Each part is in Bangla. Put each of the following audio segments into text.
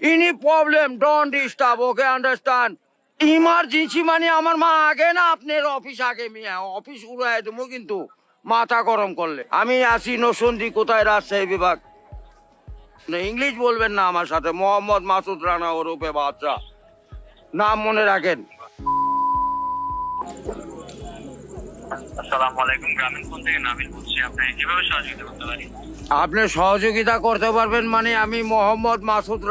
Any problem, don't disturb, okay, understand? Emergency মানে আমার মা আগে না আপনার অফিস আগে মিয়া অফিস উড়াই দেবো কিন্তু মাথা গরম করলে আমি আসি নসন্দি কোথায় রাজশাহী বিভাগ না ইংলিশ বলবেন না আমার সাথে মোহাম্মদ মাসুদ রানা ওরফে বাদশা নাম মনে রাখেন। আসসালামু আলাইকুম, গ্রামীণ ফোন থেকে নাবিল বলছি। আপনাকে কিভাবে সহযোগিতা করতে পারি? আপনি সহযোগিতা করতে পারবেন মানে আমি মোহাম্মদ মাসুদ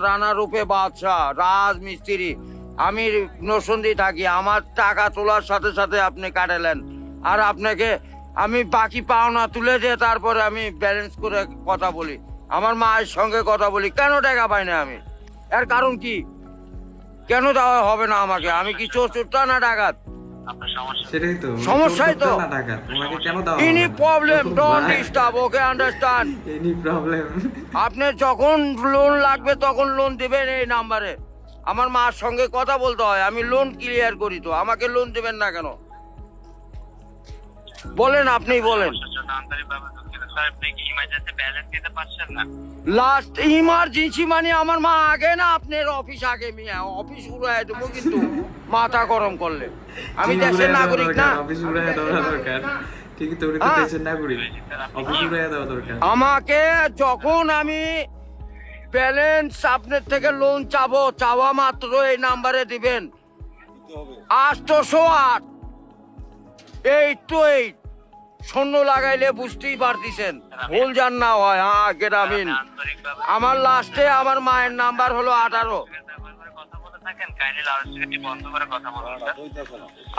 রানা রূপে বাদশা রাজমিস্ত্রি। আমি নরসিংদী থাকি। আমার টাকা তোলার সাথে সাথে আপনি কাটালেন আর আপনাকে আমি বাকি পাওনা তুলে দিয়ে তারপরে আমি ব্যালেন্স করে কথা বলি, আমার মায়ের সঙ্গে কথা বলি। কেন টাকা পাই না আমি? এর কারণ কি? কেন দেওয়া হবে না আমাকে? আমি কি চোরটা না ডাকাত? আপনার সমস্যা সেটাই তো সমস্যাই তো। তোমাকে কেন দাও any problem, don't disturb, okay, understand? Any problem. আপনি যখন লোন লাগবে তখন লোন দিবেন এই নাম্বারে। আমার মার সঙ্গে কথা বলতে হয়, আমি লোন ক্লিয়ার করি। তো আমাকে লোন দিবেন না কেন বলেন? আপনি বলেন। আন্তরিকভাবে দুঃখিত স্যার, আপনি কি ইমার্জেন্সি ব্যালেন্স দিতে পারছেন না? লাস্ট ইমার্জেন্সি মানে আমার মা আগে না আপনার অফিস আগে মিয়া অফিস উড়াই দেবো কিন্তু মাথা গরম করলে। আমি দেশের নাগরিক না? অফিস উড়াইয়া দেওয়া দরকার। ঠিকই তো, উনি তো দেশের নাগরিক, অফিস উড়াইয়া দেওয়া দরকার। আমাকে যখন আমি ব্যালেন্স আপনার থেকে লোন চাবো, চাওয়া মাত্র এই নাম্বারে দিবেন 808 828 শূন্য লাগাইলে বুঝতেই পারতেছেন, ভুল যান না হয়। হ্যাঁ গ্রামীণ। আন্তরিকভাবে আমার লাস্টে আমার মায়ের নাম্বার হলো 18। কথা বলে থাকেন, কাইন্ডলি লাউডস্পিকারটি বন্ধ করে কথা বলুন স্যার।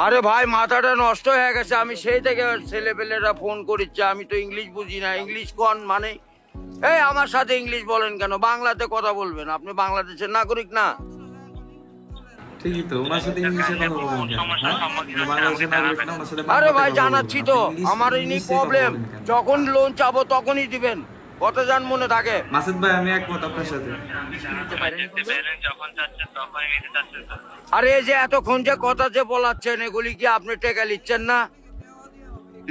আরে ভাই মাথাটা নষ্ট হয়ে গেছে। আমি সেই থেকে ছেলেপেলেরা ফোন করিচ্ছে, আমি তো ইংলিশ বুঝি না। ইংলিশ কোন মানে? এই আমার সাথে ইংলিশ বলেন কেন? বাংলাতে কথা বলবেন। আপনি বাংলাদেশের নাগরিক না? ঠিকই তো, ওনার সাথে ইংলিশে কথা বলবেন কেন? হ্যাঁ, বাংলাদেশের নাগরিক না, ওনার সাথে আরে বাংলাতে ভাই কথা জানাচ্ছি বলবেন। তো, আপনি আমার ইনি ইংলিশে কথা প্রবলেম। বলবেন কেন? যখন লোন চাবো তখনই দিবেন, কথা যান মনে থাকে। মাসুদ ভাই, আমি একমত আপনার সাথে। ইমার্জেন্সি ব্যালেন্স যখন চাচ্ছেন তখনই নিতে চাচ্ছেন স্যার। আরে এই যে এতক্ষণ যে কথা যে বলাচ্ছেন, এগুলি কি আপনি টাকা লিখছেন না?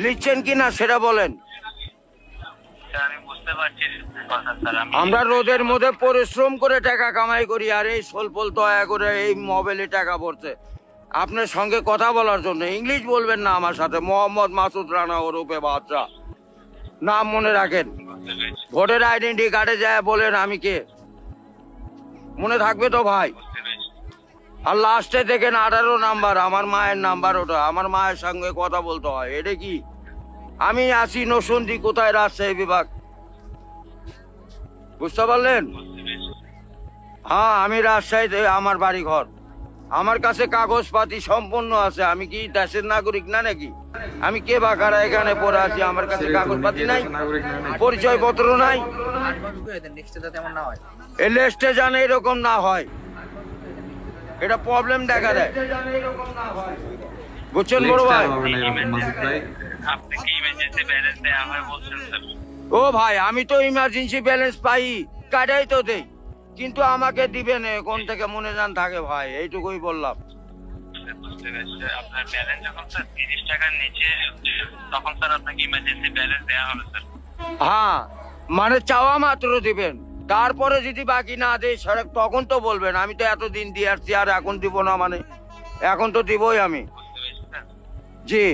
লিখছেন কি না সেটা বলেন। স্যার আমি বুঝতে পারছি কথা স্যার। আমরা রোদের মধ্যে পরিশ্রম করে টাকা কামাই করি, আর এই সোলপোল দয়া করে এই মোবাইলে টাকা পড়ছে আপনার সঙ্গে কথা বলার জন্য। ইংলিশ বলবেন না আমার সাথে মোহাম্মদ মাসুদ রানা ওরফে বাদশা নাম মনে রাখেন। বুঝতে পেরেছি, ভোটার আইডেন্টি কার্ডে যায় বলেন আমি কে, মনে থাকবে তো ভাই? বুঝতে পেরেছি। আর লাস্টে দেখেন 18 নাম্বার, আমার মায়ের নাম্বার ওটা। আমার মায়ের সঙ্গে কথা বলতে হয়। এটা কি? আমি আসি নসন্দি কোথায় রাজশাহী বিভাগ, বুঝতে পারলেন? বুঝতে পেরেছি। হ্যাঁ আমি রাজশাহীতে, আমার বাড়ি ঘর, আমার কাছে কাগজপাতি সম্পূর্ণ আছে। আমি কি দেশের নাগরিক না নাকি? আমি কে বা কারা এখানে পড়ে আছি? আমার কাছে সেটাই তো, উনি কাগজপাতি কি নাই, দেশের নাগরিক না নাকি? পরিচয় পত্র নাই। এই লিস্টে জানে এরকম না হয়, এটা প্রবলেম দেখা দেয়, বুঝছেন বড় ভাই? নেক্সট টাইম হবে না এরকম, মাসুদ ভাই। আপনি কি ইমার্জেন্সি ব্যালেন্স দেওয়া হয় বলছেন স্যার? ও ভাই আমি তো ইমার্জেন্সি ব্যালেন্স পাই, কাটাই তো দেই, কিন্তু আমাকে দিবেন কোন থেকে মনে জান থাকে ভাই, এইটুকুই বললাম। বুঝতে পেরেছি স্যার। আপনার ব্যালেন্স যখন স্যার 30 টাকার নিচে তখন স্যার আপনাকে ইমার্জেন্সি ব্যালেন্স দেওয়া হবে স্যার। হ্যাঁ মানে চাওয়া মাত্র দিবেন, তারপরে যদি বাকি না দেয় সড়ক তখন তো বলবেন। আমি তো এতদিন দিয়ে আসছি, আর এখন দিব না মানে? এখন তো দিবই আমি। বুঝতে পেরেছি স্যার। জি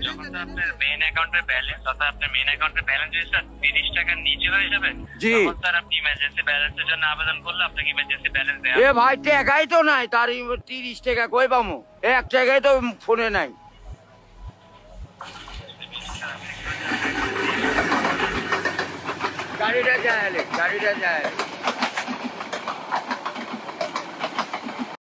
যখন স্যার আপনার মেইন অ্যাকাউন্টের ব্যালেন্স, অর্থাৎ আপনার মেইন অ্যাকাউন্টের ব্যালেন্স যদি স্যার 30 টাকার নিচে হয়ে যাবে, জি। তখন স্যার আপনি ইমার্জেন্সি ব্যালেন্সের জন্য আবেদন করলে আপনাকে ইমার্জেন্সি ব্যালেন্স দেওয়া এ হবে। ভাই টাকাই তো নাই, তার 30 টাকা কই পামু? 1 টাকাই তো ফোনে নাই। গাড়িটা যায়, গাড়িটা যায়।